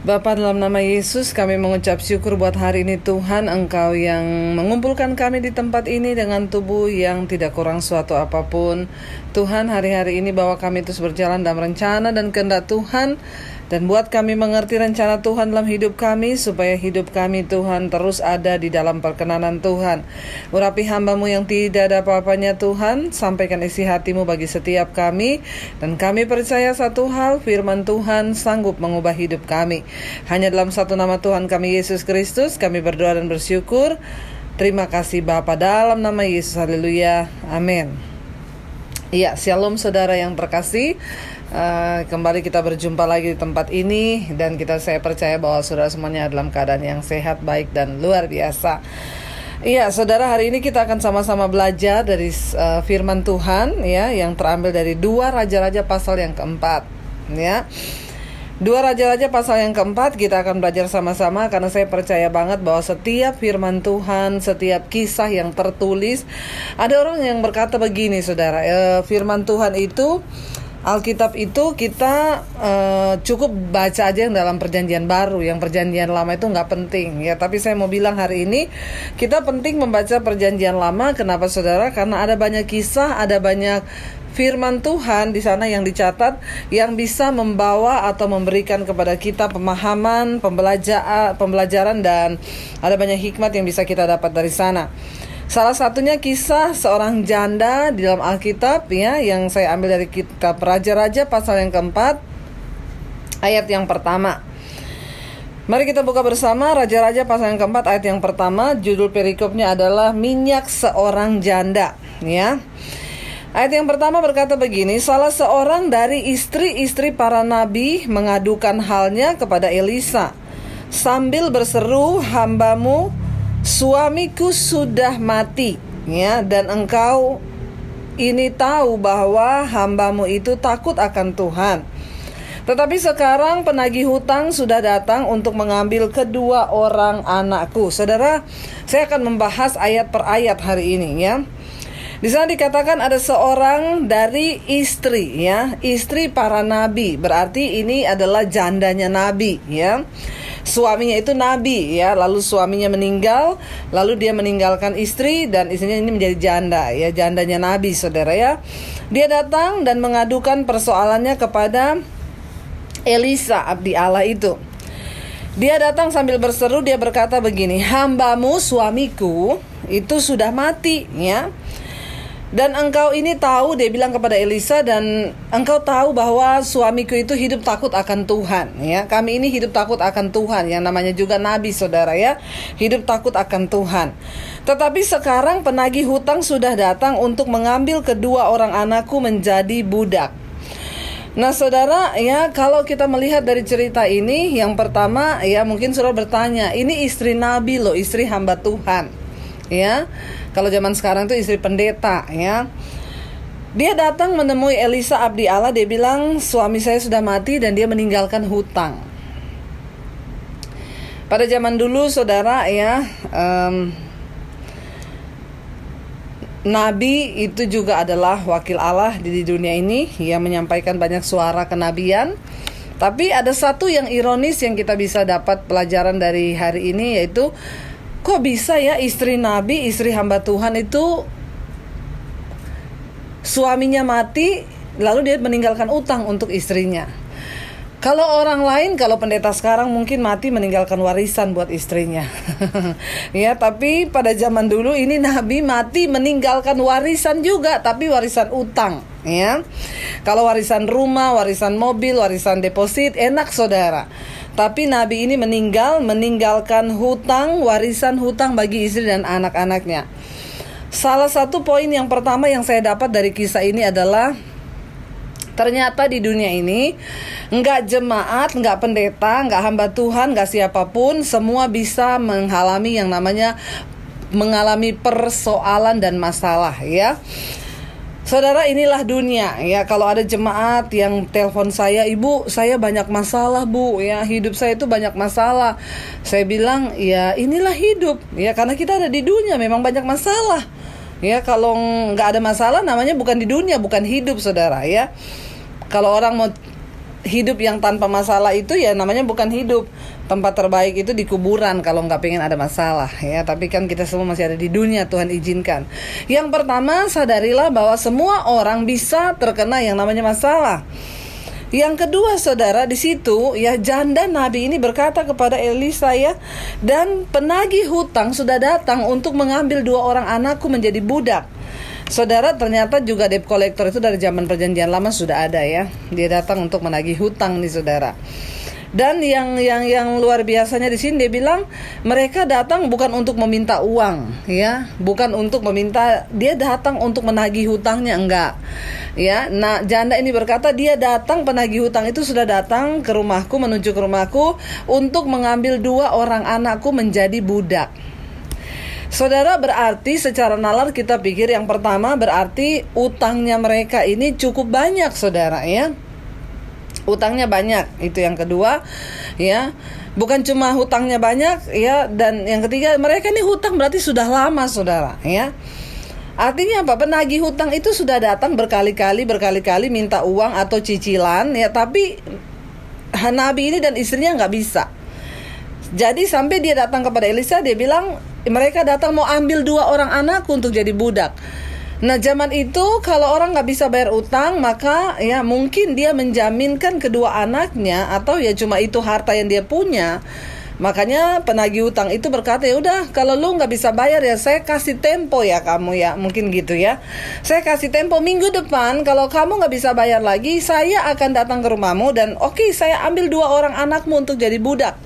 Bapa, dalam nama Yesus kami mengucap syukur buat hari ini Tuhan, Engkau yang mengumpulkan kami di tempat ini dengan tubuh yang tidak kurang suatu apapun. Tuhan, hari-hari ini bawa kami terus berjalan dalam rencana dan kehendak Tuhan, dan buat kami mengerti rencana Tuhan dalam hidup kami, supaya hidup kami Tuhan terus ada di dalam perkenanan Tuhan. Urapi hamba-Mu yang tidak ada apa-apanya Tuhan, sampaikan isi hati-Mu bagi setiap kami, dan kami percaya satu hal, firman Tuhan sanggup mengubah hidup kami. Hanya dalam satu nama Tuhan kami Yesus Kristus kami berdoa dan bersyukur. Terima kasih Bapa, dalam nama Yesus, haleluya, amin. Iya, shalom saudara yang terkasih. Kembali kita berjumpa lagi di tempat ini, dan saya percaya bahwa saudara semuanya dalam keadaan yang sehat, baik, dan luar biasa. Iya, saudara, hari ini kita akan sama-sama belajar dari firman Tuhan ya, yang terambil dari 2 Raja-Raja pasal yang keempat ya. 2 Raja-Raja pasal yang keempat kita akan belajar sama-sama, karena saya percaya banget bahwa setiap firman Tuhan, setiap kisah yang tertulis, ada orang yang berkata begini saudara, firman Tuhan itu, Alkitab itu kita cukup baca aja yang dalam perjanjian baru, yang perjanjian lama itu nggak penting ya. Tapi saya mau bilang hari ini kita penting membaca perjanjian lama. Kenapa saudara? Karena ada banyak kisah, ada banyak firman Tuhan di sana yang dicatat, yang bisa membawa atau memberikan kepada kita pemahaman, pembelajaran, dan ada banyak hikmat yang bisa kita dapat dari sana. Salah satunya kisah seorang janda di dalam Alkitab ya, yang saya ambil dari kitab Raja-Raja pasal yang keempat ayat yang pertama. Mari kita buka bersama Raja-Raja pasal yang keempat ayat yang pertama. Judul perikopnya adalah minyak seorang janda ya. Ayat yang pertama berkata begini, salah seorang dari istri-istri para nabi mengadukan halnya kepada Elisa sambil berseru, hambamu suamiku sudah mati ya, dan engkau ini tahu bahwa hambamu itu takut akan Tuhan. Tetapi sekarang penagih hutang sudah datang untuk mengambil kedua orang anakku. Saudara, saya akan membahas ayat per ayat hari ini ya. Di sana dikatakan ada seorang dari istri ya, istri para nabi, berarti ini adalah jandanya nabi ya. Suaminya itu nabi ya, lalu suaminya meninggal, lalu dia meninggalkan istri, dan istrinya ini menjadi janda ya, jandanya nabi saudara ya. Dia datang dan mengadukan persoalannya kepada Elisa, abdi Allah itu. Dia datang sambil berseru, dia berkata begini, hambamu suamiku itu sudah mati ya. Dan engkau ini tahu, dia bilang kepada Elisa, dan engkau tahu bahwa suamiku itu hidup takut akan Tuhan ya. Kami ini hidup takut akan Tuhan, yang namanya juga nabi saudara ya, hidup takut akan Tuhan. Tetapi sekarang penagih hutang sudah datang untuk mengambil kedua orang anakku menjadi budak. Nah saudara ya, kalau kita melihat dari cerita ini, yang pertama ya, mungkin saudara bertanya, ini istri nabi loh, istri hamba Tuhan ya. Kalau zaman sekarang itu istri pendeta ya. Dia datang menemui Elisa abdi Allah, dia bilang suami saya sudah mati dan dia meninggalkan hutang. Pada zaman dulu saudara ya, nabi itu juga adalah wakil Allah di dunia ini yang menyampaikan banyak suara kenabian. Tapi ada satu yang ironis yang kita bisa dapat pelajaran dari hari ini, yaitu kok bisa ya istri nabi, istri hamba Tuhan itu suaminya mati, lalu dia meninggalkan utang untuk istrinya. Kalau orang lain, kalau pendeta sekarang mungkin mati meninggalkan warisan buat istrinya ya, tapi pada zaman dulu ini nabi mati meninggalkan warisan juga, tapi warisan utang ya. Kalau warisan rumah, warisan mobil, warisan deposit enak saudara. Tapi nabi ini meninggalkan hutang, warisan hutang bagi istri dan anak-anaknya. Salah satu poin yang pertama yang saya dapat dari kisah ini adalah, ternyata di dunia ini enggak jemaat, enggak pendeta, enggak hamba Tuhan, enggak siapapun, semua bisa mengalami yang namanya mengalami persoalan dan masalah ya. Saudara, inilah dunia ya. Kalau ada jemaat yang telepon saya, ibu saya banyak masalah bu ya, hidup saya itu banyak masalah. Saya bilang ya inilah hidup ya, karena kita ada di dunia memang banyak masalah ya. Kalau nggak ada masalah namanya bukan di dunia, bukan hidup saudara ya. Kalau orang mau hidup yang tanpa masalah itu ya namanya bukan hidup. Tempat terbaik itu di kuburan kalau nggak pengen ada masalah ya. Tapi kan kita semua masih ada di dunia, Tuhan izinkan. Yang pertama, sadarilah bahwa semua orang bisa terkena yang namanya masalah. Yang kedua, saudara, di situ ya janda nabi ini berkata kepada Elisa ya, dan penagih hutang sudah datang untuk mengambil 2 orang anakku menjadi budak. Saudara, ternyata juga debt collector itu dari zaman perjanjian lama sudah ada ya. Dia datang untuk menagih hutang nih, saudara. Dan yang luar biasanya di sini dia bilang mereka datang bukan untuk meminta uang ya, bukan untuk meminta, dia datang untuk menagih hutangnya, enggak. Ya, nah janda ini berkata dia datang, penagih hutang itu sudah datang ke rumahku, menuju ke rumahku untuk mengambil 2 orang anakku menjadi budak. Saudara, berarti secara nalar kita pikir yang pertama berarti utangnya mereka ini cukup banyak, saudara ya. Utangnya banyak, itu yang kedua ya. Bukan cuma hutangnya banyak ya, dan yang ketiga mereka ini hutang berarti sudah lama, saudara ya. Artinya apa? Penagih hutang itu sudah datang berkali-kali minta uang atau cicilan ya, tapi Nabi ini dan istrinya nggak bisa. Jadi sampai dia datang kepada Elisa, dia bilang mereka datang mau ambil 2 orang anakku untuk jadi budak. Nah zaman itu kalau orang nggak bisa bayar utang, maka ya mungkin dia menjaminkan kedua anaknya, atau ya cuma itu harta yang dia punya. Makanya penagih hutang itu berkata, ya udah kalau lu nggak bisa bayar ya saya kasih tempo ya kamu ya, mungkin gitu ya. Saya kasih tempo minggu depan, kalau kamu nggak bisa bayar lagi, saya akan datang ke rumahmu dan oke, saya ambil 2 orang anakmu untuk jadi budak.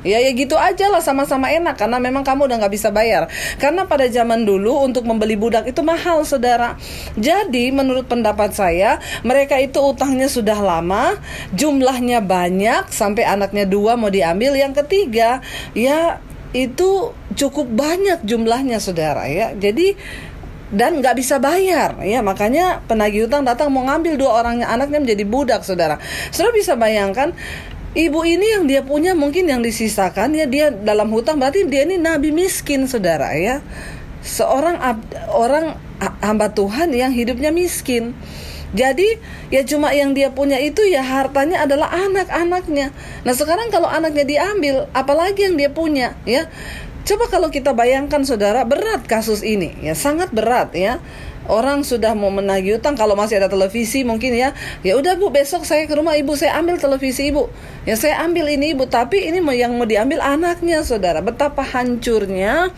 Ya gitu aja lah, sama-sama enak karena memang kamu udah gak bisa bayar. Karena pada zaman dulu untuk membeli budak itu mahal, saudara. Jadi menurut pendapat saya, mereka itu utangnya sudah lama, jumlahnya banyak, sampai anaknya 2 mau diambil, yang ketiga ya itu cukup banyak jumlahnya, saudara ya. Jadi dan nggak bisa bayar ya, makanya penagih hutang datang mau ngambil 2 orangnya anaknya menjadi budak, saudara. Saudara bisa bayangkan, ibu ini yang dia punya mungkin yang disisakan ya, dia dalam hutang, berarti dia ini nabi miskin, saudara ya. Seorang orang hamba Tuhan yang hidupnya miskin. Jadi ya cuma yang dia punya itu ya hartanya adalah anak-anaknya. Nah sekarang kalau anaknya diambil, apalagi yang dia punya ya. Coba kalau kita bayangkan, saudara, berat kasus ini ya, sangat berat ya. Orang sudah mau menagih utang, kalau masih ada televisi mungkin ya udah Bu, besok saya ke rumah Ibu, saya ambil televisi Ibu. Ya saya ambil ini Ibu, tapi ini yang mau diambil anaknya, saudara. Betapa hancurnya,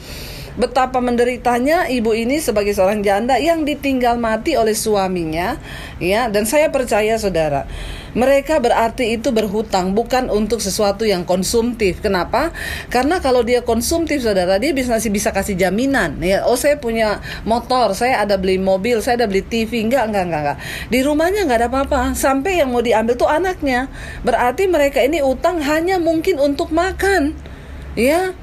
betapa menderitanya ibu ini sebagai seorang janda yang ditinggal mati oleh suaminya ya. Dan saya percaya, saudara, mereka berarti itu berhutang bukan untuk sesuatu yang konsumtif. Kenapa? Karena kalau dia konsumtif, saudara, dia masih bisa kasih jaminan ya. Oh saya punya motor, saya ada beli mobil, saya ada beli TV. Enggak. Di rumahnya enggak ada apa-apa. Sampai yang mau diambil tuh anaknya. Berarti mereka ini utang hanya mungkin untuk makan ya.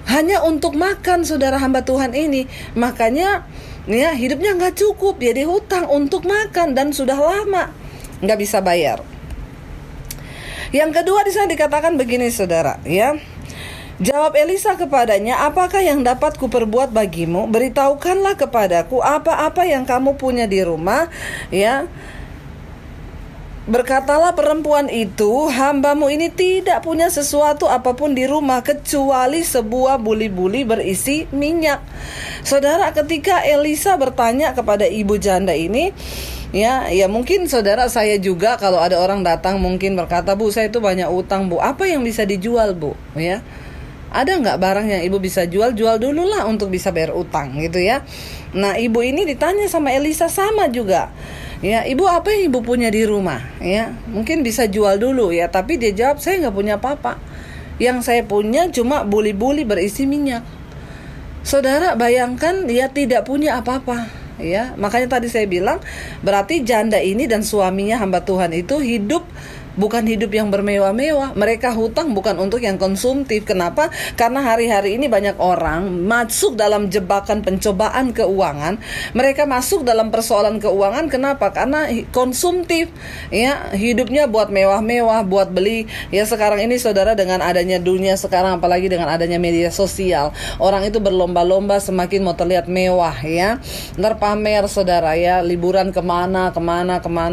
Hanya untuk makan, saudara hamba Tuhan ini. Makanya ya hidupnya nggak cukup, jadi hutang untuk makan dan sudah lama nggak bisa bayar. Yang kedua di sana dikatakan begini, saudara ya. Jawab Elisa kepadanya, apakah yang dapat kuperbuat bagimu? Beritahukanlah kepadaku apa-apa yang kamu punya di rumah ya. Berkatalah perempuan itu, hambamu ini tidak punya sesuatu apapun di rumah kecuali sebuah buli-buli berisi minyak. Saudara, ketika Elisa bertanya kepada ibu janda ini, ya mungkin saudara, saya juga kalau ada orang datang mungkin berkata, Bu, saya itu banyak utang Bu, apa yang bisa dijual Bu? Ya, ada nggak barang yang ibu bisa jual? Jual dulu lah untuk bisa bayar utang gitu ya. Nah ibu ini ditanya sama Elisa sama juga. Ya, ibu apa yang ibu punya di rumah? Ya, mungkin bisa jual dulu ya. Tapi dia jawab, saya nggak punya apa-apa. Yang saya punya cuma buli-buli berisi minyak. Saudara bayangkan, dia tidak punya apa-apa. Ya, makanya tadi saya bilang, berarti janda ini dan suaminya hamba Tuhan itu hidup bukan hidup yang bermewah-mewah. Mereka hutang bukan untuk yang konsumtif. Kenapa? Karena hari-hari ini banyak orang masuk dalam jebakan pencobaan keuangan. Mereka masuk dalam persoalan keuangan. Kenapa? Karena konsumtif. Ya, hidupnya buat mewah-mewah, buat beli. Ya sekarang ini, saudara, dengan adanya dunia sekarang, apalagi dengan adanya media sosial, orang itu berlomba-lomba semakin mau terlihat mewah ya. Ntar pamer, saudara ya, liburan kemana,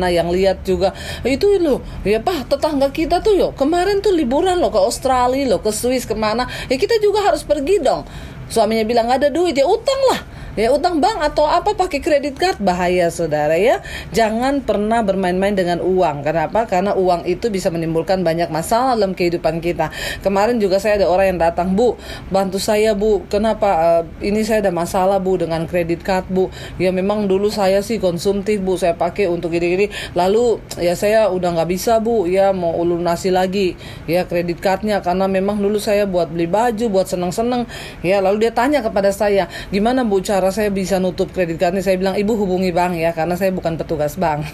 yang lihat juga itu loh ya Pak, tetangga kita tuh kemarin tuh liburan loh ke Australia loh, ke Swiss, kemana, ya kita juga harus pergi dong. Suaminya bilang nggak ada duit, ya utang lah. Ya utang bank atau apa, pakai kredit card. Bahaya saudara ya. Jangan pernah bermain-main dengan uang. Kenapa? Karena uang itu bisa menimbulkan banyak masalah dalam kehidupan kita. Kemarin juga saya ada orang yang datang, Bu, bantu saya Bu, kenapa ini saya ada masalah Bu dengan kredit card Bu. Ya memang dulu saya sih konsumtif Bu, saya pakai untuk gini-gini, lalu ya saya udah nggak bisa Bu, ya mau lunasi lagi ya kredit cardnya, karena memang dulu saya buat beli baju, buat seneng-seneng ya. Lalu dia tanya kepada saya, gimana Bu cara saya bisa nutup kredit cardnya? Saya bilang, Ibu hubungi bank ya, karena saya bukan petugas bank.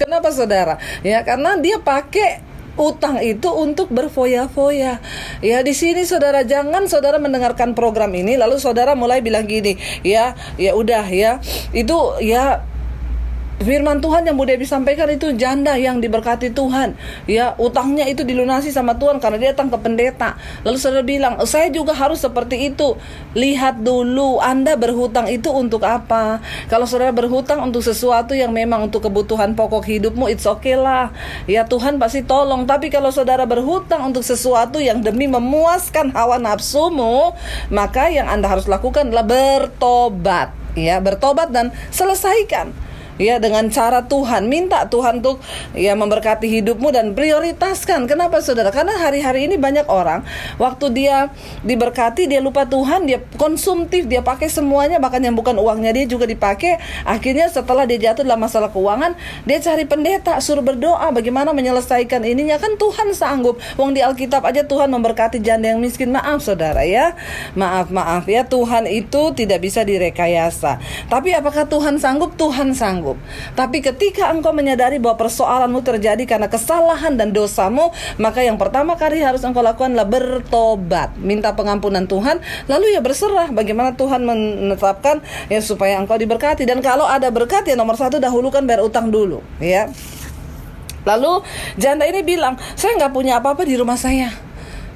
Kenapa saudara? Ya karena dia pakai utang itu untuk berfoya-foya. Ya di sini saudara, jangan saudara mendengarkan program ini lalu saudara mulai bilang gini, ya udah ya, itu ya firman Tuhan yang Budi sampaikan itu janda yang diberkati Tuhan, ya utangnya itu dilunasi sama Tuhan karena dia datang ke pendeta. Lalu saudara bilang, saya juga harus seperti itu. Lihat dulu Anda berhutang itu untuk apa. Kalau saudara berhutang untuk sesuatu yang memang untuk kebutuhan pokok hidupmu, it's okay lah, ya Tuhan pasti tolong. Tapi kalau saudara berhutang untuk sesuatu yang demi memuaskan hawa nafsumu, maka yang Anda harus lakukan adalah bertobat, ya bertobat dan selesaikan ya dengan cara Tuhan. Minta Tuhan untuk ya memberkati hidupmu dan prioritaskan. Kenapa saudara? Karena hari-hari ini banyak orang waktu dia diberkati dia lupa Tuhan, dia konsumtif, dia pakai semuanya, bahkan yang bukan uangnya dia juga dipakai. Akhirnya setelah dia jatuh dalam masalah keuangan, dia cari pendeta, suruh berdoa bagaimana menyelesaikan ininya. Kan Tuhan sanggup. Wong di Alkitab aja Tuhan memberkati janda yang miskin. Maaf saudara ya, maaf ya, Tuhan itu tidak bisa direkayasa. Tapi apakah Tuhan sanggup? Tuhan sanggup. Tapi ketika engkau menyadari bahwa persoalanmu terjadi karena kesalahan dan dosamu, maka yang pertama kali harus engkau lakukan adalah bertobat, minta pengampunan Tuhan, lalu ya berserah bagaimana Tuhan menetapkan ya supaya engkau diberkati. Dan kalau ada berkat, ya nomor satu dahulukan bayar utang dulu ya. Lalu janda ini bilang, saya nggak punya apa-apa di rumah saya.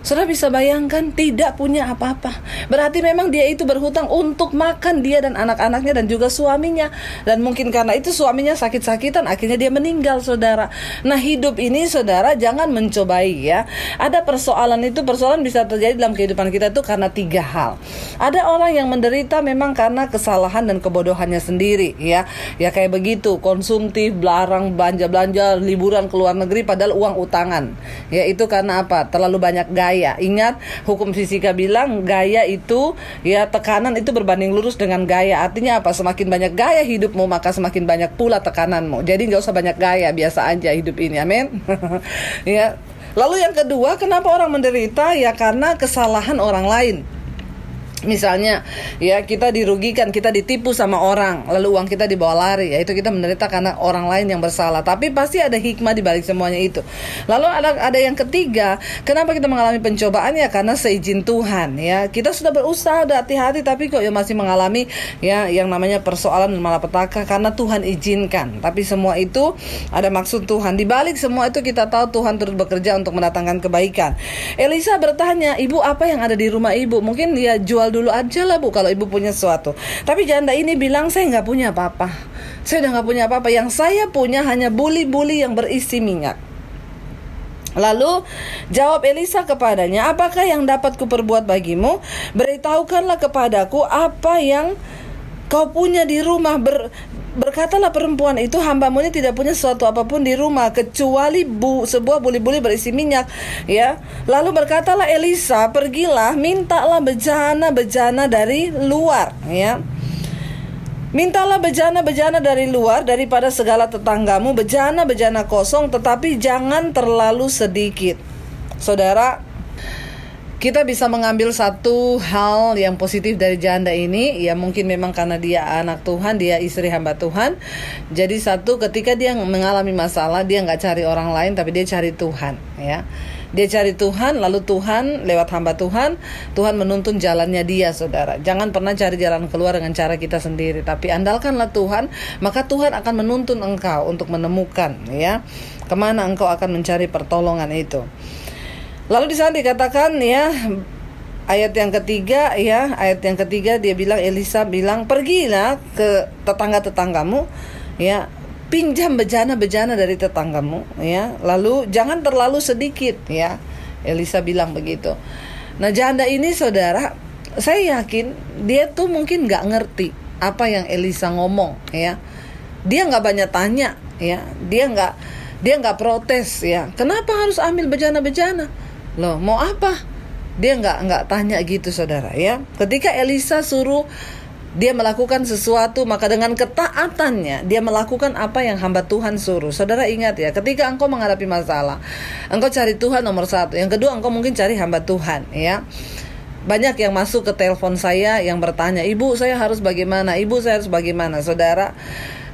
Saudara bisa bayangkan, tidak punya apa-apa. Berarti memang dia itu berhutang untuk makan dia dan anak-anaknya dan juga suaminya. Dan mungkin karena itu suaminya sakit-sakitan, akhirnya dia meninggal saudara. Nah hidup ini saudara jangan mencobai ya. Ada persoalan bisa terjadi dalam kehidupan kita itu karena 3 hal. Ada orang yang menderita memang karena kesalahan dan kebodohannya sendiri ya. Ya kayak begitu, konsumtif, larang belanja-belanja, liburan ke luar negeri padahal uang utangan. Ya itu karena apa? Terlalu banyak gaya. Ingat hukum fisika bilang gaya itu ya tekanan itu berbanding lurus dengan gaya. Artinya apa? Semakin banyak gaya hidupmu maka semakin banyak pula tekananmu. Jadi gak usah banyak gaya, biasa aja hidup ini. Amin. Ya. Lalu yang kedua, kenapa orang menderita? Ya karena kesalahan orang lain. Misalnya ya kita dirugikan, kita ditipu sama orang, lalu uang kita dibawa lari, ya itu kita menderita karena orang lain yang bersalah. Tapi pasti ada hikmah di balik semuanya itu. Lalu ada yang ketiga, kenapa kita mengalami pencobaan? Ya karena seizin Tuhan ya. Kita sudah berusaha, udah hati-hati, tapi kok ya masih mengalami ya yang namanya persoalan dan malapetaka karena Tuhan izinkan. Tapi semua itu ada maksud Tuhan. Di balik semua itu kita tahu Tuhan terus bekerja untuk mendatangkan kebaikan. Elisa bertanya, ibu apa yang ada di rumah ibu? Mungkin dia jual dulu aja lah Bu kalau ibu punya sesuatu. Tapi janda ini bilang, saya nggak punya apa-apa. Saya udah nggak punya apa-apa. Yang saya punya hanya buli-buli yang berisi minyak. Lalu jawab Elisa kepadanya, apakah yang dapat kuperbuat bagimu? Beritahukanlah kepadaku apa yang kau punya di rumah. Berkatalah perempuan itu, hambamu ini tidak punya sesuatu apapun di rumah kecuali sebuah buli-buli berisi minyak ya. Lalu berkatalah Elisa, pergilah mintalah bejana-bejana dari luar ya. Mintalah bejana-bejana dari luar daripada segala tetanggamu, bejana-bejana kosong, tetapi jangan terlalu sedikit. Saudara, kita bisa mengambil satu hal yang positif dari janda ini. Ya mungkin memang karena dia anak Tuhan, dia istri hamba Tuhan. Jadi satu, ketika dia mengalami masalah, dia gak cari orang lain, tapi dia cari Tuhan ya. Dia cari Tuhan, lalu Tuhan lewat hamba Tuhan menuntun jalannya dia saudara. Jangan pernah cari jalan keluar dengan cara kita sendiri, tapi andalkanlah Tuhan, maka Tuhan akan menuntun engkau untuk menemukan ya kemana engkau akan mencari pertolongan itu. Lalu di sana dikatakan ya, ayat yang ketiga dia bilang, Elisa bilang, pergilah ke tetangga-tetanggamu ya, pinjam bejana-bejana dari tetanggamu, ya. Lalu jangan terlalu sedikit, ya. Elisa bilang begitu. Nah, janda ini saudara, saya yakin dia tuh mungkin nggak ngerti apa yang Elisa ngomong, ya. Dia nggak banyak tanya, ya. Dia nggak protes, ya. Kenapa harus ambil bejana-bejana? Loh, mau apa? Dia nggak tanya gitu, saudara, ya. Ketika Elisa suruh dia melakukan sesuatu, maka dengan ketaatannya dia melakukan apa yang hamba Tuhan suruh. Saudara ingat ya, ketika engkau menghadapi masalah, engkau cari Tuhan nomor satu. Yang kedua, engkau mungkin cari hamba Tuhan, ya. Banyak yang masuk ke telepon saya yang bertanya, "Ibu, saya harus bagaimana? Ibu, saya harus bagaimana?" Saudara,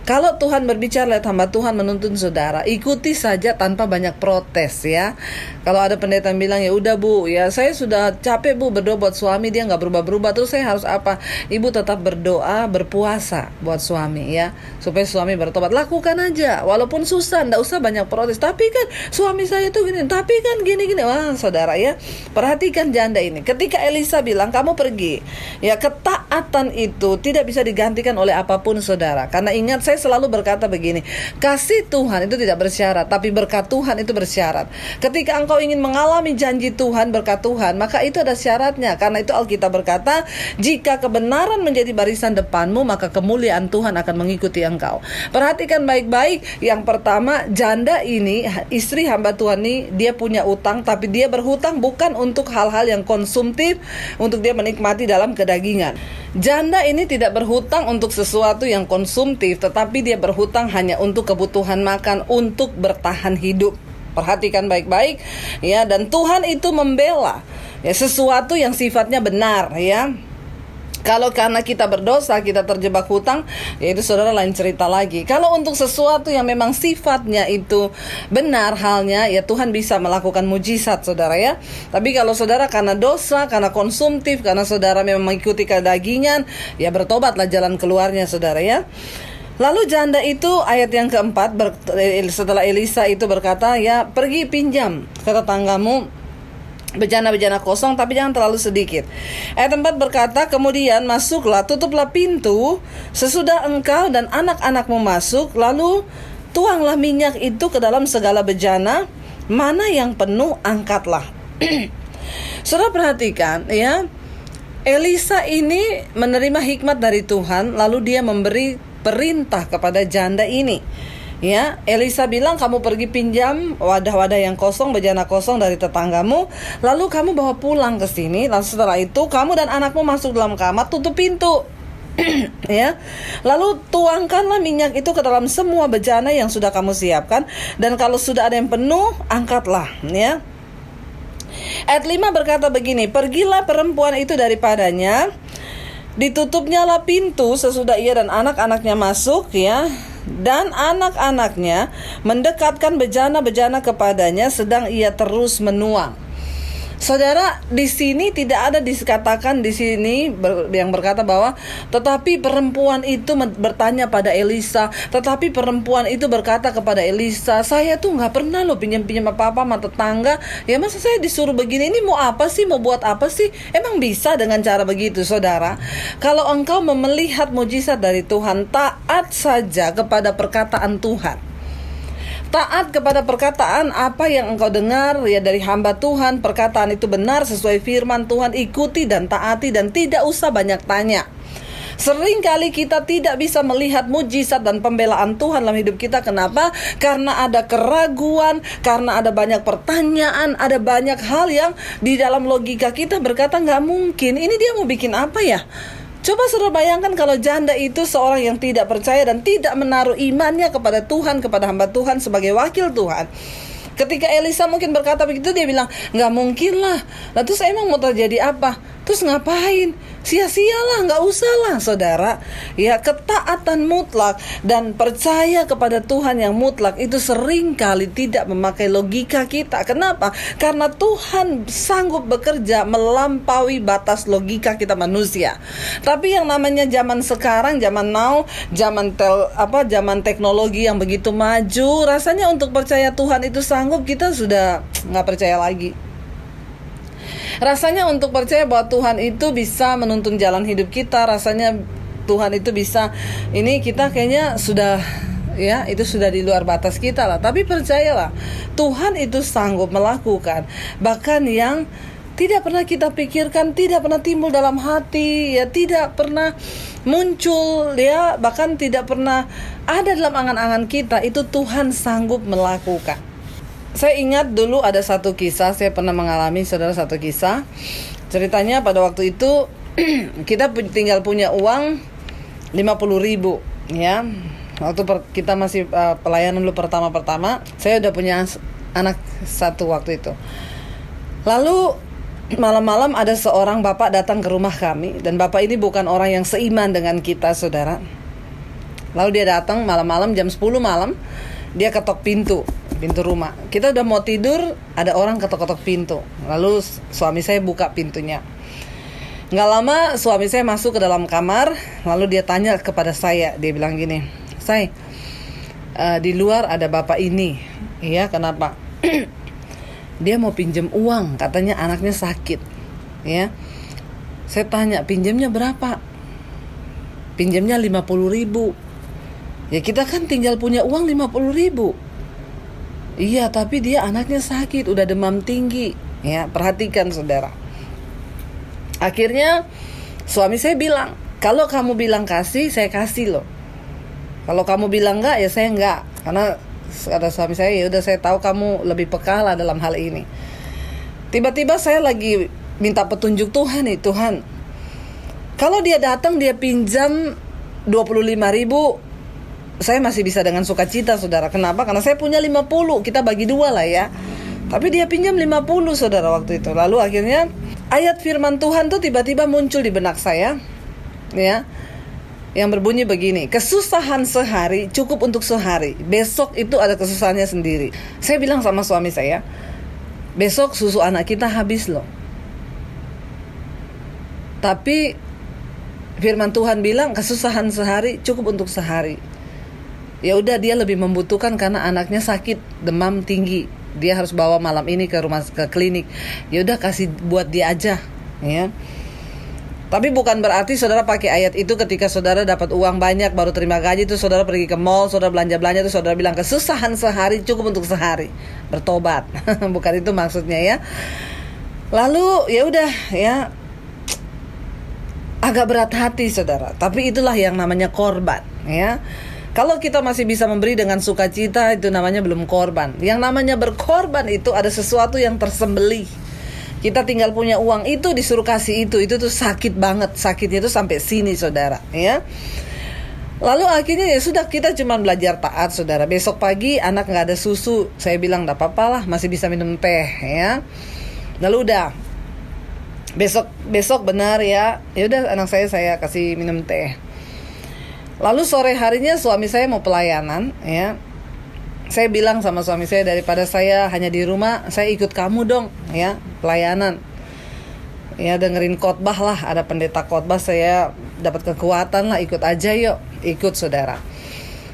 kalau Tuhan berbicara lewat hamba Tuhan menuntun saudara, ikuti saja tanpa banyak protes, ya. Kalau ada pendeta yang bilang, "Ya udah Bu, ya saya sudah capek Bu berdoa buat suami, dia nggak berubah-berubah, terus saya harus apa?" Ibu tetap berdoa, berpuasa buat suami, ya, supaya suami bertobat. Lakukan aja, walaupun susah, nggak usah banyak protes. Tapi kan suami saya tuh gini, tapi kan gini-gini. Wah, saudara, ya, perhatikan janda ini. Ketika Elisa bilang, "Kamu pergi," ya, ketaatan itu tidak bisa digantikan oleh apapun, saudara. Karena ingat, saya selalu berkata begini, kasih Tuhan itu tidak bersyarat, tapi berkat Tuhan itu bersyarat. Ketika engkau ingin mengalami janji Tuhan, berkat Tuhan, maka itu ada syaratnya. Karena itu Alkitab berkata, jika kebenaran menjadi barisan depanmu, maka kemuliaan Tuhan akan mengikuti engkau. Perhatikan baik-baik. Yang pertama, janda ini, istri hamba Tuhan ini, dia punya utang, tapi dia berhutang bukan untuk hal-hal yang konsumtif, untuk dia menikmati dalam kedagingan. Janda ini tidak berhutang untuk sesuatu yang konsumtif, tetapi dia berhutang hanya untuk kebutuhan makan, untuk bertahan hidup. Perhatikan baik-baik, ya. Dan Tuhan itu membela, ya, sesuatu yang sifatnya benar, ya. Kalau karena kita berdosa, kita terjebak hutang, ya itu saudara lain cerita lagi. Kalau untuk sesuatu yang memang sifatnya itu benar halnya, ya Tuhan bisa melakukan mujizat, saudara, ya. Tapi kalau saudara karena dosa, karena konsumtif, karena saudara memang mengikuti kedagingan, ya bertobatlah jalan keluarnya, saudara, ya. Lalu janda itu, ayat yang keempat, setelah Elisa itu berkata, ya pergi pinjam ke tetanggamu bejana-bejana kosong, tapi jangan terlalu sedikit. Ayat 4 berkata, kemudian masuklah, tutuplah pintu sesudah engkau dan anak-anakmu masuk, lalu tuanglah minyak itu ke dalam segala bejana, mana yang penuh angkatlah. Saudara perhatikan, ya, Elisa ini menerima hikmat dari Tuhan, lalu dia memberi perintah kepada janda ini. Ya, Elisa bilang, kamu pergi pinjam wadah-wadah yang kosong, bejana kosong dari tetanggamu, lalu kamu bawa pulang ke sini. Lalu setelah itu kamu dan anakmu masuk dalam kamar, tutup pintu. Ya, lalu tuangkanlah minyak itu ke dalam semua bejana yang sudah kamu siapkan, dan kalau sudah ada yang penuh, angkatlah. Ya. Ayat 5 berkata begini, pergilah perempuan itu daripadanya, ditutupnyalah pintu sesudah ia dan anak-anaknya masuk, ya. Dan anak-anaknya mendekatkan bejana-bejana kepadanya sedang ia terus menuang. Saudara, di sini tidak ada dikatakan di sini yang berkata bahwa tetapi perempuan itu bertanya pada Elisa, tetapi perempuan itu berkata kepada Elisa, saya tuh nggak pernah loh pinjam-pinjam apa-apa sama tetangga. Ya masa saya disuruh begini, ini mau apa sih, mau buat apa sih? Emang bisa dengan cara begitu, saudara? Kalau engkau melihat mujizat dari Tuhan, taat saja kepada perkataan Tuhan. Taat kepada perkataan apa yang engkau dengar, ya, dari hamba Tuhan. Perkataan itu benar sesuai firman Tuhan, ikuti dan taati dan tidak usah banyak tanya. Seringkali kita tidak bisa melihat mujizat dan pembelaan Tuhan dalam hidup kita. Kenapa? Karena ada keraguan, karena ada banyak pertanyaan, ada banyak hal yang di dalam logika kita berkata nggak mungkin. Ini dia mau bikin apa ya? Coba saudara bayangkan kalau janda itu seorang yang tidak percaya dan tidak menaruh imannya kepada Tuhan, kepada hamba Tuhan sebagai wakil Tuhan. Ketika Elisa mungkin berkata begitu, dia bilang, nggak mungkin lah. Nah terus emang mau terjadi apa? Terus ngapain? Sia-sialah, nggak usah lah, saudara. Ya, ketaatan mutlak dan percaya kepada Tuhan yang mutlak itu seringkali tidak memakai logika kita. Kenapa? Karena Tuhan sanggup bekerja melampaui batas logika kita manusia. Tapi yang namanya zaman sekarang, zaman now, zaman teknologi yang begitu maju, rasanya untuk percaya Tuhan itu sanggup, kita sudah nggak percaya lagi. Rasanya untuk percaya bahwa Tuhan itu bisa menuntun jalan hidup kita, rasanya Tuhan itu bisa, ini kita kayaknya sudah ya, itu sudah di luar batas kita lah. Tapi percayalah, Tuhan itu sanggup melakukan bahkan yang tidak pernah kita pikirkan, tidak pernah timbul dalam hati, ya, tidak pernah muncul, ya, bahkan tidak pernah ada dalam angan-angan kita, itu Tuhan sanggup melakukan. Saya ingat dulu ada satu kisah, saya pernah mengalami, saudara, satu kisah. Ceritanya pada waktu itu kita tinggal punya uang 50.000, ya. Waktu kita masih pelayanan dulu pertama-pertama, saya udah punya anak satu waktu itu. Lalu malam-malam ada seorang bapak datang ke rumah kami, dan bapak ini bukan orang yang seiman dengan kita, saudara. Lalu dia datang malam-malam, jam 10 malam, dia ketok pintu rumah. Kita udah mau tidur, ada orang ketok-ketok pintu. Lalu suami saya buka pintunya. Nggak lama suami saya masuk ke dalam kamar, lalu dia tanya kepada saya, dia bilang gini, "Say, di luar ada bapak ini." "Iya, kenapa?" "Dia mau pinjam uang, katanya anaknya sakit." Ya. Saya tanya, "Pinjamnya berapa?" "Pinjamnya 50.000. Ya, kita kan tinggal punya uang 50.000. "Iya, tapi dia anaknya sakit, udah demam tinggi." Ya, perhatikan, saudara. Akhirnya suami saya bilang, "Kalau kamu bilang kasih, saya kasih loh. Kalau kamu bilang enggak, ya saya enggak." Karena kata suami saya, "Ya udah, saya tahu kamu lebih peka lah dalam hal ini." Tiba-tiba saya lagi minta petunjuk Tuhan nih, "Tuhan, kalau dia datang dia pinjam 25.000, saya masih bisa dengan sukacita, saudara. Kenapa? Karena saya punya 50, kita bagi dua lah ya. Tapi dia pinjam 50, saudara, waktu itu. Lalu akhirnya ayat firman Tuhan tuh tiba-tiba muncul di benak saya, ya, yang berbunyi begini, "Kesusahan sehari cukup untuk sehari, besok itu ada kesusahannya sendiri." Saya bilang sama suami saya, "Besok susu anak kita habis loh." Tapi firman Tuhan bilang kesusahan sehari cukup untuk sehari. Ya udah, dia lebih membutuhkan karena anaknya sakit, demam tinggi. Dia harus bawa malam ini ke klinik. Ya udah, kasih buat dia aja, ya. Tapi bukan berarti saudara pakai ayat itu ketika saudara dapat uang banyak baru terima gaji itu saudara pergi ke mall, saudara belanja-belanja itu saudara bilang kesusahan sehari cukup untuk sehari. Bertobat. Bukan itu maksudnya, ya. Lalu ya udah, ya, agak berat hati, saudara. Tapi itulah yang namanya korban, ya. Kalau kita masih bisa memberi dengan sukacita, itu namanya belum korban. Yang namanya berkorban itu ada sesuatu yang tersembelih. Kita tinggal punya uang itu disuruh kasih itu tuh sakit banget, sakitnya itu sampai sini, saudara, ya. Lalu akhirnya ya sudah, kita cuma belajar taat, saudara. Besok pagi anak nggak ada susu, saya bilang nggak apa-apa lah, masih bisa minum teh, ya. Lalu udah, besok benar, ya udah, anak saya kasih minum teh. Lalu sore harinya suami saya mau pelayanan, ya. Saya bilang sama suami saya, daripada saya hanya di rumah, saya ikut kamu dong, ya, pelayanan. Ya, dengerin khotbah lah, ada pendeta khotbah, saya dapat kekuatan lah, ikut aja yuk. Ikut, saudara.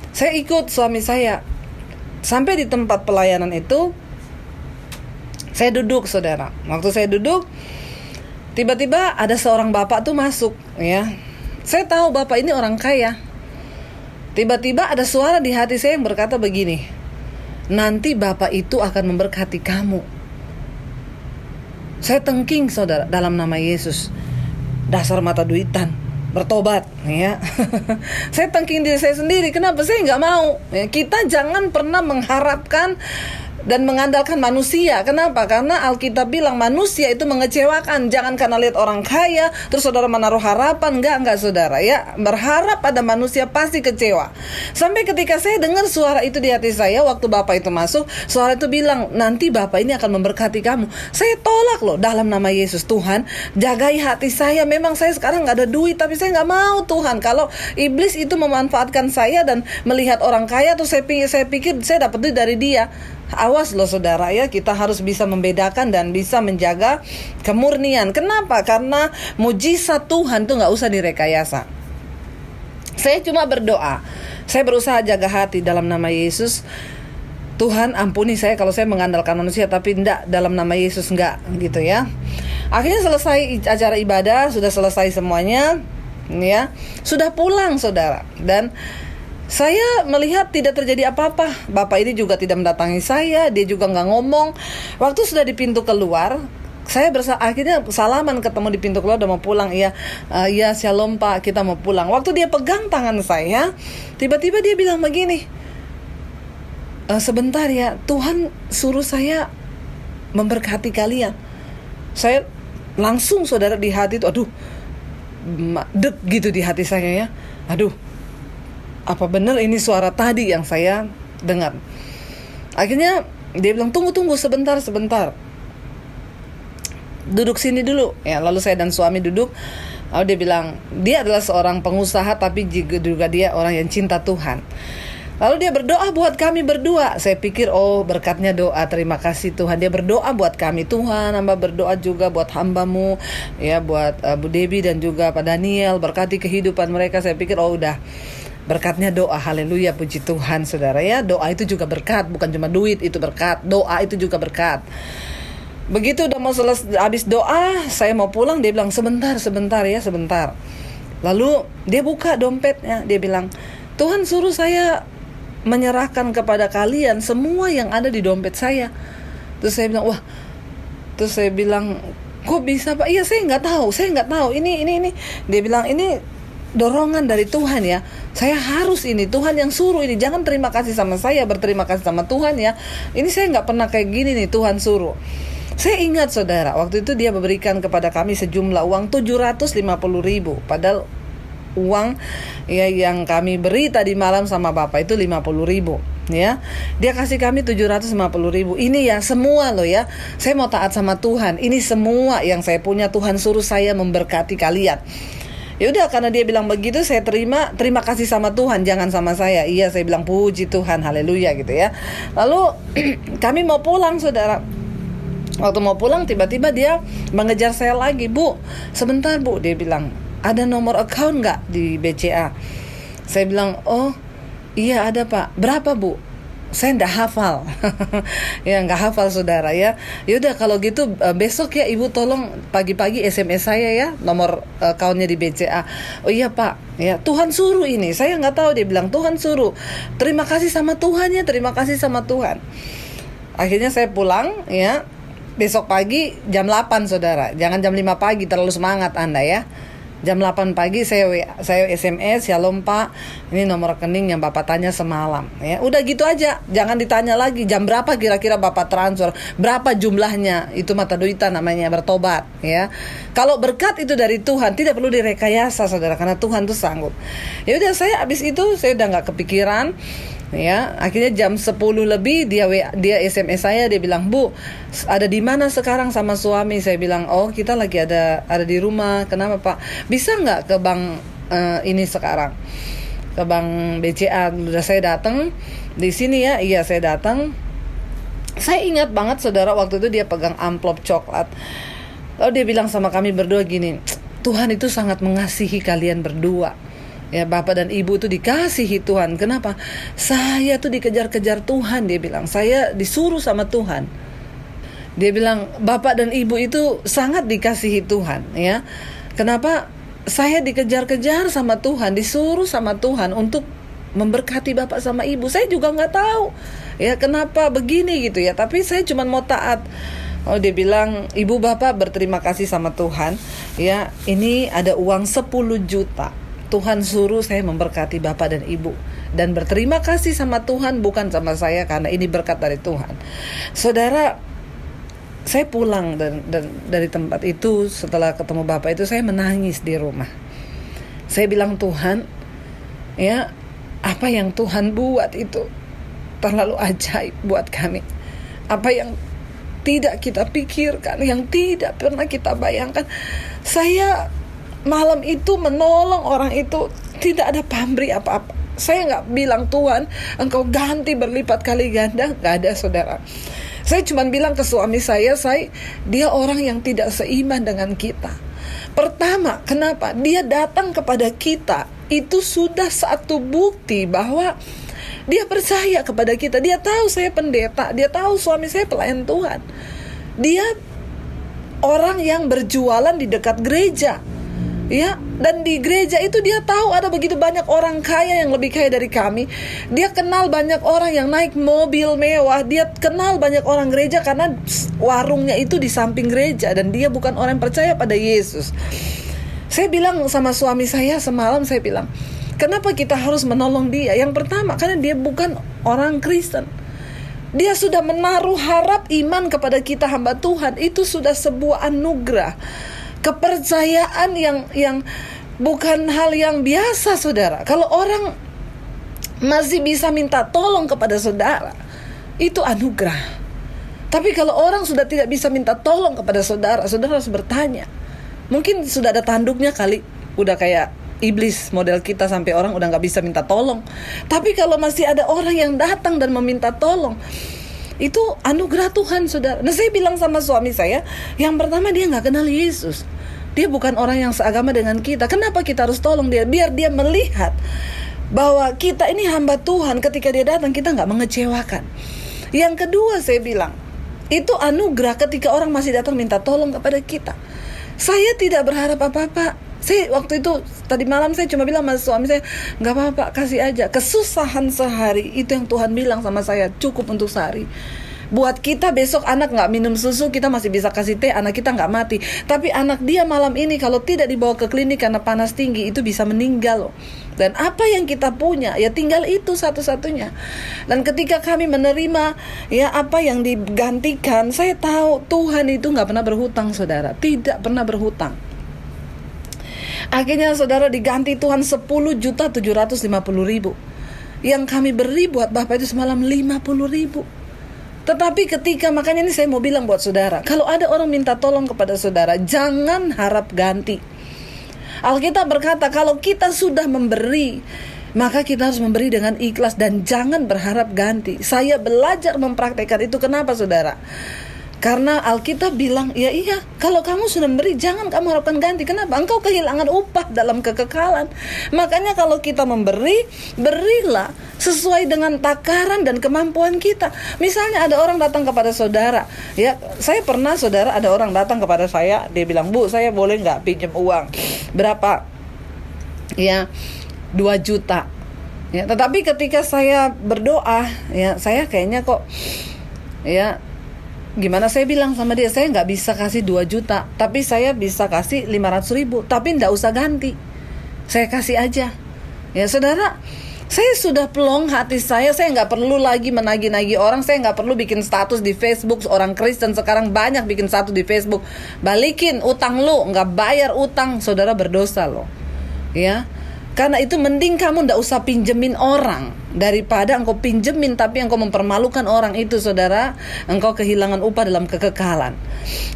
Saya ikut suami saya. Sampai di tempat pelayanan itu, saya duduk, saudara. Waktu saya duduk, tiba-tiba ada seorang bapak tuh masuk, ya. Saya tahu bapak ini orang kaya. Tiba-tiba ada suara di hati saya yang berkata begini, "Nanti bapak itu akan memberkati kamu." Saya tengking, saudara, dalam nama Yesus. Dasar mata duitan, bertobat, ya. Saya tengking diri saya sendiri. Kenapa saya nggak mau? Ya, kita jangan pernah mengharapkan dan mengandalkan manusia. Kenapa? Karena Alkitab bilang manusia itu mengecewakan. Jangan karena lihat orang kaya terus saudara menaruh harapan. Enggak, saudara, ya. Berharap pada manusia pasti kecewa. Sampai ketika saya dengar suara itu di hati saya waktu bapak itu masuk, suara itu bilang, "Nanti bapak ini akan memberkati kamu." Saya tolak loh, dalam nama Yesus. Tuhan, jagai hati saya. Memang saya sekarang gak ada duit, tapi saya gak mau, Tuhan. Kalau iblis itu memanfaatkan saya dan melihat orang kaya tuh saya pikir saya dapat duit dari dia. Awas loh, saudara, ya. Kita harus bisa membedakan dan bisa menjaga kemurnian. Kenapa? Karena mujizat Tuhan tuh gak usah direkayasa. Saya cuma berdoa, saya berusaha jaga hati dalam nama Yesus. Tuhan, ampuni saya kalau saya mengandalkan manusia, tapi enggak, dalam nama Yesus enggak, gitu, ya. Akhirnya selesai acara ibadah, sudah selesai semuanya, ya. Sudah pulang, saudara. Dan Saya melihat tidak terjadi apa-apa. Bapak ini juga tidak mendatangi saya, dia juga nggak ngomong. Waktu sudah di pintu keluar, saya akhirnya salaman ketemu di pintu keluar, udah mau pulang. Iya shalom Pak, kita mau pulang. Waktu dia pegang tangan saya, tiba-tiba dia bilang begini, sebentar ya, Tuhan suruh saya memberkati kalian. Saya langsung saudara di hati itu, aduh, deg gitu di hati saya ya. Aduh, apa benar ini suara tadi yang saya dengar? Akhirnya dia bilang, tunggu sebentar. Duduk sini dulu. Ya, lalu saya dan suami duduk. Lalu dia bilang, dia adalah seorang pengusaha tapi juga dia orang yang cinta Tuhan. Lalu dia berdoa buat kami berdua. Saya pikir, oh berkatnya doa, terima kasih Tuhan. Dia berdoa buat kami, Tuhan hamba berdoa juga buat hambamu, ya buat Bu Debbie dan juga Pak Daniel, berkati kehidupan mereka. Saya pikir, oh udah, berkatnya doa, haleluya, puji Tuhan saudara ya. Doa itu juga berkat, bukan cuma duit itu berkat, doa itu juga berkat. Begitu udah mau selesai, habis doa, saya mau pulang, dia bilang sebentar. Lalu dia buka dompetnya, dia bilang, Tuhan suruh saya menyerahkan kepada kalian semua yang ada di dompet saya. Terus saya bilang, wah. Terus saya bilang, kok bisa Pak? Iya saya nggak tahu. Ini. Dia bilang, ini dorongan dari Tuhan ya. Saya harus ini, Tuhan yang suruh ini. Jangan terima kasih sama saya, berterima kasih sama Tuhan ya. Ini saya nggak pernah kayak gini nih, Tuhan suruh. Saya ingat saudara, waktu itu dia memberikan kepada kami sejumlah uang 750.000. Padahal uang ya yang kami beri tadi malam sama Bapak itu 50.000 ya. Dia kasih kami 750.000. Ini ya semua loh ya. Saya mau taat sama Tuhan. Ini semua yang saya punya, Tuhan suruh saya memberkati kalian. Ya udah, karena dia bilang begitu, saya terima kasih sama Tuhan, jangan sama saya. Iya, saya bilang puji Tuhan, haleluya gitu ya. Lalu kami mau pulang saudara. Waktu mau pulang tiba-tiba dia mengejar saya lagi. Bu, sebentar Bu, dia bilang, ada nomor account gak di BCA? Saya bilang, oh iya ada Pak. Berapa Bu? Saya nggak hafal. Ya nggak hafal saudara ya. Yaudah kalau gitu besok ya Ibu tolong pagi-pagi SMS saya ya nomor accountnya di BCA. Oh iya Pak, ya Tuhan suruh ini. Saya nggak tahu, dia bilang Tuhan suruh. Terima kasih sama Tuhan ya, terima kasih sama Tuhan. Akhirnya saya pulang ya. Besok pagi jam 8 saudara. Jangan jam 5 pagi, terlalu semangat Anda ya. Jam 8 pagi saya SMS, shalom Pak, ini nomor rekening yang Bapak tanya semalam ya. Udah gitu aja, jangan ditanya lagi jam berapa kira-kira Bapak transfer, berapa jumlahnya. Itu mata duitan namanya, bertobat ya. Kalau berkat itu dari Tuhan, tidak perlu direkayasa saudara, karena Tuhan tuh sanggup. Ya udah, saya abis itu saya udah nggak kepikiran ya. Akhirnya jam 10 lebih dia SMS saya, dia bilang, Bu, ada di mana sekarang sama suami? Saya bilang, oh kita lagi ada di rumah. Kenapa Pak? Bisa nggak ke bank ini sekarang, ke bank BCA? Udah saya datang di sini ya. Iya saya datang. Saya ingat banget saudara, waktu itu dia pegang amplop coklat. Lalu dia bilang sama kami berdua gini, Tuhan itu sangat mengasihi kalian berdua. Ya, Bapak dan Ibu itu dikasihi Tuhan. Kenapa? Saya tuh dikejar-kejar Tuhan, dia bilang. Saya disuruh sama Tuhan. Dia bilang, Bapak dan Ibu itu sangat dikasihi Tuhan, ya. Kenapa? Saya dikejar-kejar sama Tuhan, disuruh sama Tuhan untuk memberkati Bapak sama Ibu. Saya juga nggak tahu, ya kenapa begini gitu ya. Tapi saya cuma mau taat. Oh, dia bilang, Ibu Bapak berterima kasih sama Tuhan. Ya, ini ada uang 10 juta. Tuhan suruh saya memberkati Bapak dan Ibu, dan berterima kasih sama Tuhan, bukan sama saya, karena ini berkat dari Tuhan. Saudara, saya pulang dan dari tempat itu, setelah ketemu Bapak itu, saya menangis di rumah. Saya bilang, Tuhan, ya apa yang Tuhan buat itu terlalu ajaib buat kami. Apa yang tidak kita pikirkan, yang tidak pernah kita bayangkan. Saya malam itu menolong orang itu, tidak ada pamrih apa-apa. Saya nggak bilang, Tuhan Engkau ganti berlipat kali ganda, nggak ada saudara. Saya cuma bilang ke suami saya, dia orang yang tidak seiman dengan kita. Pertama, kenapa? Dia datang kepada kita, itu sudah satu bukti bahwa dia percaya kepada kita. Dia tahu saya pendeta, dia tahu suami saya pelayan Tuhan. Dia orang yang berjualan di dekat gereja. Ya, dan di gereja itu dia tahu ada begitu banyak orang kaya yang lebih kaya dari kami. Dia kenal banyak orang yang naik mobil mewah. Dia kenal banyak orang gereja karena warungnya itu di samping gereja. Dan dia bukan orang yang percaya pada Yesus. Saya bilang sama suami saya semalam, saya bilang, kenapa kita harus menolong dia? Yang pertama, karena dia bukan orang Kristen. Dia sudah menaruh harap iman kepada kita hamba Tuhan. Itu sudah sebuah anugerah, kepercayaan yang bukan hal yang biasa, saudara. Kalau orang masih bisa minta tolong kepada saudara, itu anugerah. Tapi kalau orang sudah tidak bisa minta tolong kepada saudara, saudara harus bertanya. Mungkin sudah ada tanduknya kali, udah kayak iblis model kita sampai orang udah gak bisa minta tolong. Tapi kalau masih ada orang yang datang dan meminta tolong, itu anugerah Tuhan, saudara. Nah, saya bilang sama suami saya, yang pertama dia gak kenal Yesus. Dia bukan orang yang seagama dengan kita. Kenapa kita harus tolong dia? Biar dia melihat bahwa kita ini hamba Tuhan. Ketika dia datang, kita gak mengecewakan. Yang kedua, saya bilang, itu anugerah ketika orang masih datang minta tolong kepada kita. Saya tidak berharap apa-apa. Saya waktu itu, tadi malam saya cuma bilang sama suami saya, gak apa-apa, kasih aja. Kesusahan sehari, itu yang Tuhan bilang sama saya, cukup untuk sehari. Buat kita besok anak gak minum susu, kita masih bisa kasih teh, anak kita gak mati. Tapi anak dia malam ini kalau tidak dibawa ke klinik karena panas tinggi, itu bisa meninggal loh. Dan apa yang kita punya, ya tinggal itu satu-satunya. Dan ketika kami menerima ya apa yang digantikan, saya tahu Tuhan itu gak pernah berhutang, saudara. Tidak pernah berhutang. Akhirnya saudara diganti Tuhan 10.750.000. Yang kami beri buat Bapak itu semalam 50.000. Tetapi ketika, makanya ini saya mau bilang buat saudara, kalau ada orang minta tolong kepada saudara, jangan harap ganti. Alkitab berkata, kalau kita sudah memberi, maka kita harus memberi dengan ikhlas dan jangan berharap ganti. Saya belajar mempraktekkan itu. Kenapa, saudara? Karena Alkitab bilang, ya iya, kalau kamu sudah memberi, jangan kamu harapkan ganti. Kenapa? Engkau kehilangan upah dalam kekekalan. Makanya kalau kita memberi, berilah sesuai dengan takaran dan kemampuan kita. Misalnya ada orang datang kepada saudara, ya, saya pernah, saudara, ada orang datang kepada saya, dia bilang, Bu, saya boleh nggak pinjam uang? Berapa? Ya, 2 juta. Ya, tetapi ketika saya berdoa, ya, saya kayaknya kok, ya, gimana, saya bilang sama dia, saya nggak bisa kasih 2 juta, tapi saya bisa kasih 500.000, tapi nggak usah ganti, saya kasih aja. Ya saudara, saya sudah plong hati saya nggak perlu lagi menagih-nagih orang, saya nggak perlu bikin status di Facebook. Orang Kristen sekarang banyak bikin status di Facebook, balikin utang lu, nggak bayar utang, saudara berdosa loh. Ya, karena itu mending kamu nggak usah pinjemin orang daripada engkau pinjemin tapi engkau mempermalukan orang itu, saudara. Engkau kehilangan upah dalam kekekalan.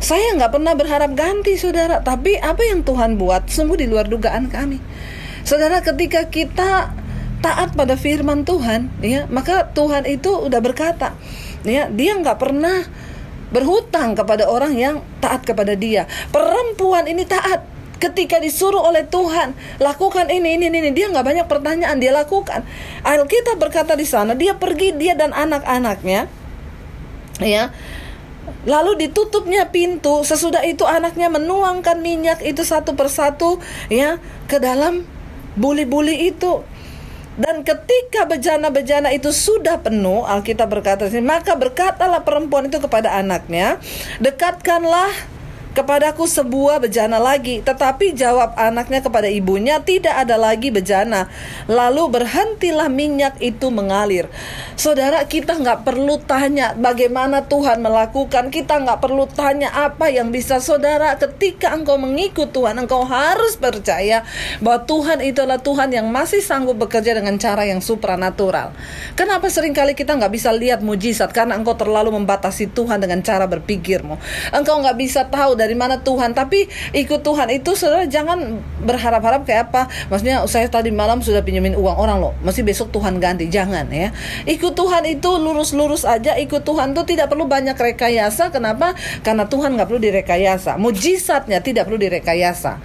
Saya nggak pernah berharap ganti, saudara. Tapi apa yang Tuhan buat sungguh di luar dugaan kami, saudara. Ketika kita taat pada firman Tuhan, ya, maka Tuhan itu udah berkata, ya, dia nggak pernah berhutang kepada orang yang taat kepada dia. Perempuan ini taat. Ketika disuruh oleh Tuhan, lakukan ini, dia nggak banyak pertanyaan, dia lakukan. Alkitab berkata di sana, dia pergi, dia dan anak-anaknya, ya. Lalu ditutupnya pintu. Sesudah itu anaknya menuangkan minyak itu satu persatu, ya, ke dalam buli-buli itu. Dan ketika bejana-bejana itu sudah penuh, Alkitab berkata, maka berkatalah perempuan itu kepada anaknya, dekatkanlah kepadaku sebuah bejana lagi. Tetapi jawab anaknya kepada ibunya, tidak ada lagi bejana. Lalu berhentilah minyak itu mengalir. Saudara, kita gak perlu tanya bagaimana Tuhan melakukan. Kita gak perlu tanya apa yang bisa. Saudara, ketika engkau mengikut Tuhan, engkau harus percaya bahwa Tuhan itu adalah Tuhan yang masih sanggup bekerja dengan cara yang supranatural. Kenapa seringkali kita gak bisa lihat mujizat? Karena engkau terlalu membatasi Tuhan dengan cara berpikirmu. Engkau gak bisa tahu dari mana Tuhan. Tapi ikut Tuhan itu, saudara, jangan berharap-harap kayak apa. Maksudnya, saya tadi malam sudah pinjemin uang orang loh, masih besok Tuhan ganti. Jangan, ya. Ikut Tuhan itu lurus-lurus aja. Ikut Tuhan itu tidak perlu banyak rekayasa. Kenapa? Karena Tuhan gak perlu direkayasa. Mujizatnya tidak perlu direkayasa.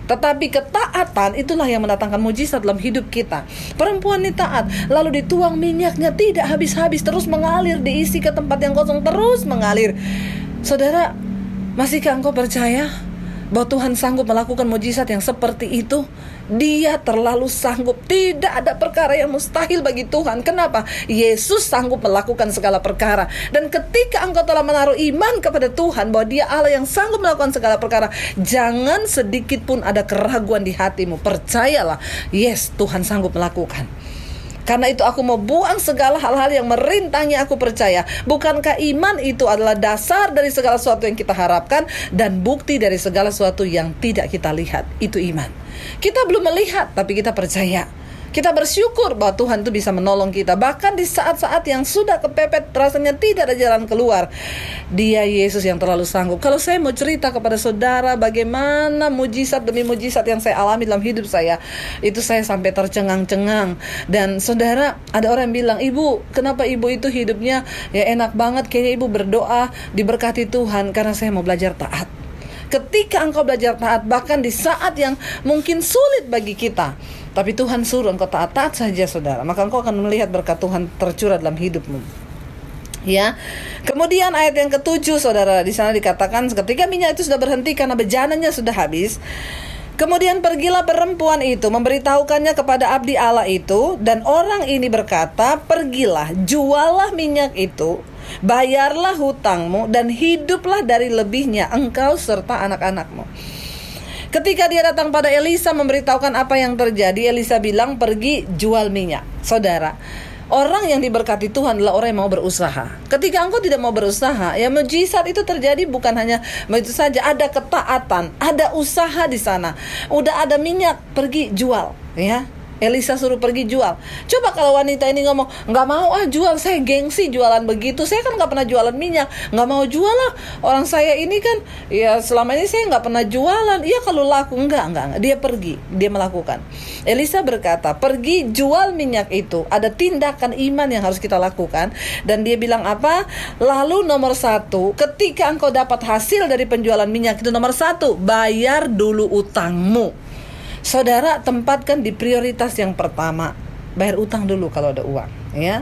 Tetapi ketaatan itulah yang mendatangkan mujizat dalam hidup kita. Perempuan ini taat, lalu dituang minyaknya tidak habis-habis, terus mengalir, diisi ke tempat yang kosong, terus mengalir. Saudara, masihkah engkau percaya bahwa Tuhan sanggup melakukan mujizat yang seperti itu? Dia terlalu sanggup. Tidak ada perkara yang mustahil bagi Tuhan. Kenapa? Yesus sanggup melakukan segala perkara. Dan ketika engkau telah menaruh iman kepada Tuhan bahwa Dia Allah yang sanggup melakukan segala perkara, jangan sedikit pun ada keraguan di hatimu. Percayalah, yes, Tuhan sanggup melakukan. Karena itu aku mau buang segala hal-hal yang merintangi aku percaya. Bukankah iman itu adalah dasar dari segala sesuatu yang kita harapkan dan bukti dari segala sesuatu yang tidak kita lihat? Itu iman. Kita belum melihat, tapi kita percaya. Kita bersyukur bahwa Tuhan itu bisa menolong kita. Bahkan di saat-saat yang sudah kepepet, rasanya tidak ada jalan keluar, Dia Yesus yang terlalu sanggup. Kalau saya mau cerita kepada saudara bagaimana mujizat demi mujizat yang saya alami dalam hidup saya, itu saya sampai tercengang-cengang. Dan saudara, ada orang yang bilang, "Ibu, kenapa ibu itu hidupnya ya enak banget? Kayaknya ibu berdoa diberkati Tuhan." Karena saya mau belajar taat. Ketika engkau belajar taat, bahkan di saat yang mungkin sulit bagi kita, tapi Tuhan suruh engkau taat saja, saudara, maka engkau akan melihat berkat Tuhan tercurah dalam hidupmu. Ya. Kemudian ayat yang ke-7, saudara, di sana dikatakan ketika minyak itu sudah berhenti karena bejananya sudah habis, kemudian pergilah perempuan itu memberitahukannya kepada abdi Allah itu, dan orang ini berkata, "Pergilah, jualah minyak itu, bayarlah hutangmu, dan hiduplah dari lebihnya engkau serta anak-anakmu." Ketika dia datang pada Elisa memberitahukan apa yang terjadi, Elisa bilang, "Pergi jual minyak." Saudara, orang yang diberkati Tuhan adalah orang yang mau berusaha. Ketika engkau tidak mau berusaha, ya mujizat itu terjadi bukan hanya begitu saja. Ada ketaatan, ada usaha di sana. Udah ada minyak, pergi jual, ya. Elisa suruh pergi jual. Coba kalau wanita ini ngomong, "Nggak mau jual, saya gengsi jualan begitu. Saya kan nggak pernah jualan minyak, nggak mau jual lah. Orang saya ini kan, ya selama ini saya nggak pernah jualan." Iya kalau laku, enggak. Dia pergi, dia melakukan. Elisa berkata, "Pergi jual minyak itu." Ada tindakan iman yang harus kita lakukan. Dan dia bilang apa? Lalu nomor 1, ketika engkau dapat hasil dari penjualan minyak itu, nomor 1, bayar dulu utangmu. Saudara, tempatkan di prioritas yang pertama. Bayar utang dulu kalau ada uang, ya.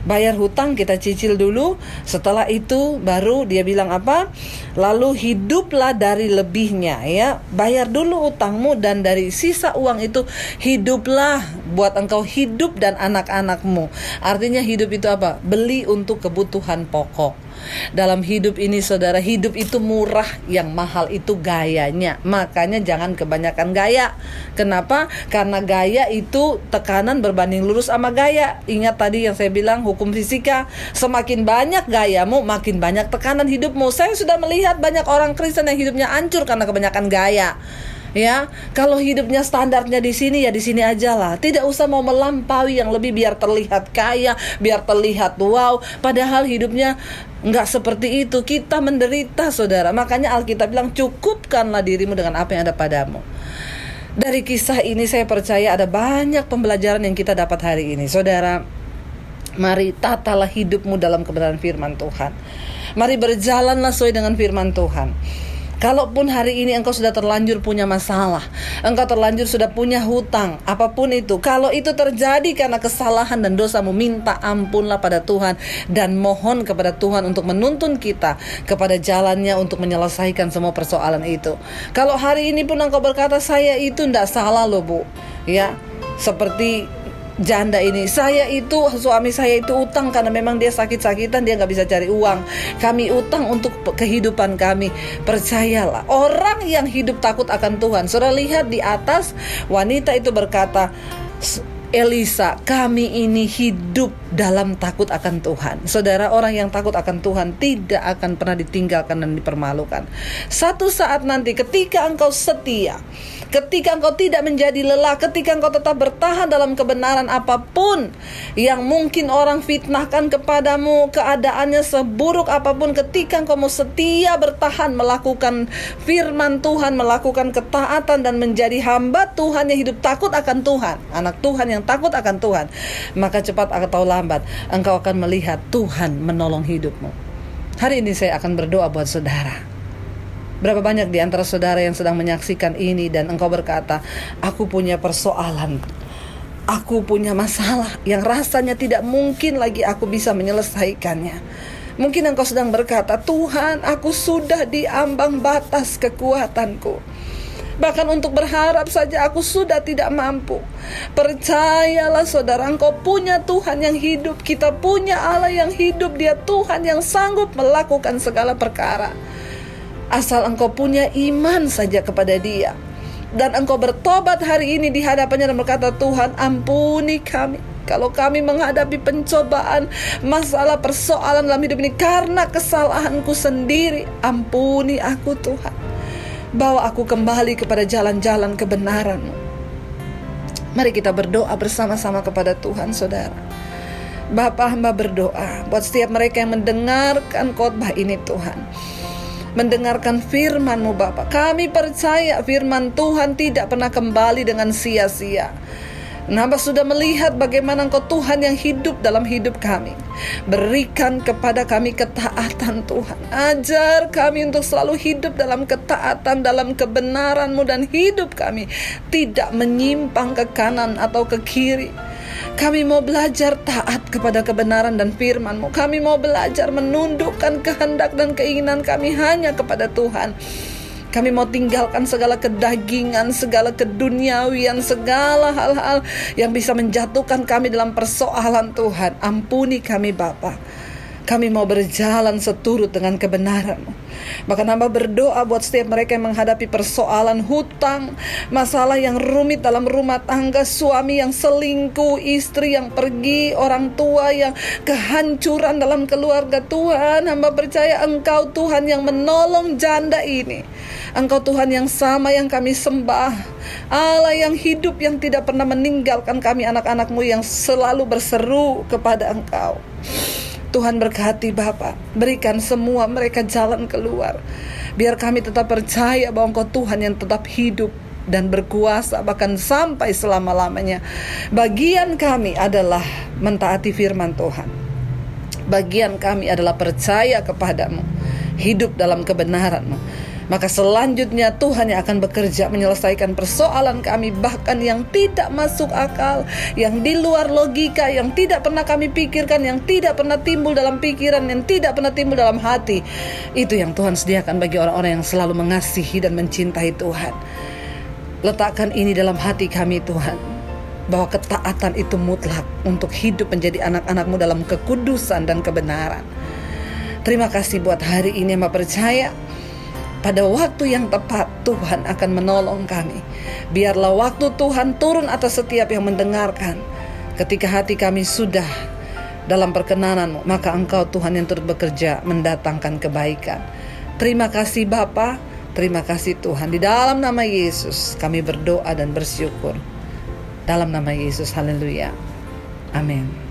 Bayar hutang, kita cicil dulu. Setelah itu baru dia bilang apa? Lalu hiduplah dari lebihnya, ya. Bayar dulu utangmu, dan dari sisa uang itu hiduplah buat engkau hidup dan anak-anakmu. Artinya hidup itu apa? Beli untuk kebutuhan pokok. Dalam hidup ini, saudara, hidup itu murah, yang mahal itu gayanya. Makanya jangan kebanyakan gaya. Kenapa? Karena gaya itu tekanan berbanding lurus sama gaya. Ingat tadi yang saya bilang, hukum fisika. Semakin banyak gayamu, makin banyak tekanan hidupmu. Saya sudah melihat banyak orang Kristen yang hidupnya hancur karena kebanyakan gaya. Ya, kalau hidupnya standarnya di sini, ya di sini aja lah. Tidak usah mau melampaui yang lebih biar terlihat kaya, biar terlihat wow. Padahal hidupnya nggak seperti itu. Kita menderita, saudara. Makanya Alkitab bilang, cukupkanlah dirimu dengan apa yang ada padamu. Dari kisah ini saya percaya ada banyak pembelajaran yang kita dapat hari ini, saudara. Mari tatalah hidupmu dalam kebenaran firman Tuhan. Mari berjalanlah sesuai dengan firman Tuhan. Kalaupun hari ini engkau sudah terlanjur punya masalah, engkau terlanjur sudah punya hutang, apapun itu, kalau itu terjadi karena kesalahan dan dosamu, minta ampunlah pada Tuhan dan mohon kepada Tuhan untuk menuntun kita kepada jalannya untuk menyelesaikan semua persoalan itu. Kalau hari ini pun engkau berkata, "Saya itu tidak salah loh, Bu," ya, seperti janda ini, suami saya itu utang karena memang dia sakit-sakitan, dia gak bisa cari uang. Kami utang untuk kehidupan kami. Percayalah, orang yang hidup takut akan Tuhan. Saudara lihat di atas, wanita itu berkata, "Elisa, kami ini hidup dalam takut akan Tuhan." Saudara, orang yang takut akan Tuhan tidak akan pernah ditinggalkan dan dipermalukan. Satu saat nanti ketika engkau setia, ketika engkau tidak menjadi lelah, ketika engkau tetap bertahan dalam kebenaran apapun yang mungkin orang fitnahkan kepadamu, keadaannya seburuk apapun, ketika engkau mau setia bertahan melakukan firman Tuhan, melakukan ketaatan dan menjadi hamba Tuhan yang hidup takut akan Tuhan, anak Tuhan yang takut akan Tuhan, maka cepat atau lambat engkau akan melihat Tuhan menolong hidupmu. Hari ini saya akan berdoa buat saudara. Berapa banyak di antara saudara yang sedang menyaksikan ini dan engkau berkata, "Aku punya persoalan, aku punya masalah yang rasanya tidak mungkin lagi aku bisa menyelesaikannya." Mungkin engkau sedang berkata, Tuhan, aku sudah di ambang batas kekuatanku. Bahkan untuk berharap saja aku sudah tidak mampu. Percayalah saudara, engkau punya Tuhan yang hidup. Kita punya Allah yang hidup. Dia Tuhan yang sanggup melakukan segala perkara. Asal engkau punya iman saja kepada Dia. Dan engkau bertobat hari ini di hadapannya dan berkata, Tuhan, ampuni kami kalau kami menghadapi pencobaan, masalah, persoalan dalam hidup ini karena kesalahanku sendiri. Ampuni aku Tuhan. Bawa aku kembali kepada jalan-jalan kebenaran-Mu. Mari kita berdoa bersama-sama kepada Tuhan, saudara. Bapa, hamba berdoa buat setiap mereka yang mendengarkan khotbah ini, Tuhan. Mendengarkan firman-Mu, Bapa. Kami percaya firman Tuhan tidak pernah kembali dengan sia-sia. Hamba sudah melihat bagaimana Engkau Tuhan yang hidup dalam hidup kami. Berikan kepada kami ketaatan Tuhan. Ajar kami untuk selalu hidup dalam ketaatan, dalam kebenaran-Mu, dan hidup kami tidak menyimpang ke kanan atau ke kiri. Kami mau belajar taat kepada kebenaran dan firman-Mu. Kami mau belajar menundukkan kehendak dan keinginan kami hanya kepada Tuhan. Kami mau tinggalkan segala kedagingan, segala keduniawian, segala hal-hal yang bisa menjatuhkan kami dalam persoalan Tuhan. Ampuni kami Bapa. Kami mau berjalan seturut dengan kebenaran-Mu. Bahkan hamba berdoa buat setiap mereka yang menghadapi persoalan hutang, masalah yang rumit dalam rumah tangga, suami yang selingkuh, istri yang pergi, orang tua yang kehancuran dalam keluarga. Tuhan, hamba percaya Engkau Tuhan yang menolong janda ini. Engkau Tuhan yang sama yang kami sembah, Allah yang hidup, yang tidak pernah meninggalkan kami anak-anak-Mu yang selalu berseru kepada Engkau. Tuhan berkati Bapa, berikan semua mereka jalan keluar. Biar kami tetap percaya bahwa Engkau Tuhan yang tetap hidup dan berkuasa bahkan sampai selama-lamanya. Bagian kami adalah mentaati firman Tuhan. Bagian kami adalah percaya kepadamu, hidup dalam kebenaran-Mu. Maka selanjutnya Tuhan yang akan bekerja menyelesaikan persoalan kami, bahkan yang tidak masuk akal, yang di luar logika, yang tidak pernah kami pikirkan, yang tidak pernah timbul dalam pikiran, yang tidak pernah timbul dalam hati. Itu yang Tuhan sediakan bagi orang-orang yang selalu mengasihi dan mencintai Tuhan. Letakkan ini dalam hati kami Tuhan, bahwa ketaatan itu mutlak untuk hidup menjadi anak-anak-Mu dalam kekudusan dan kebenaran. Terima kasih buat hari ini, hamba percaya pada waktu yang tepat Tuhan akan menolong kami. Biarlah waktu Tuhan turun atas setiap yang mendengarkan. Ketika hati kami sudah dalam perkenanan-Mu, maka Engkau Tuhan yang turut bekerja mendatangkan kebaikan. Terima kasih Bapa, terima kasih Tuhan. Di dalam nama Yesus kami berdoa dan bersyukur. Dalam nama Yesus, haleluya. Amin.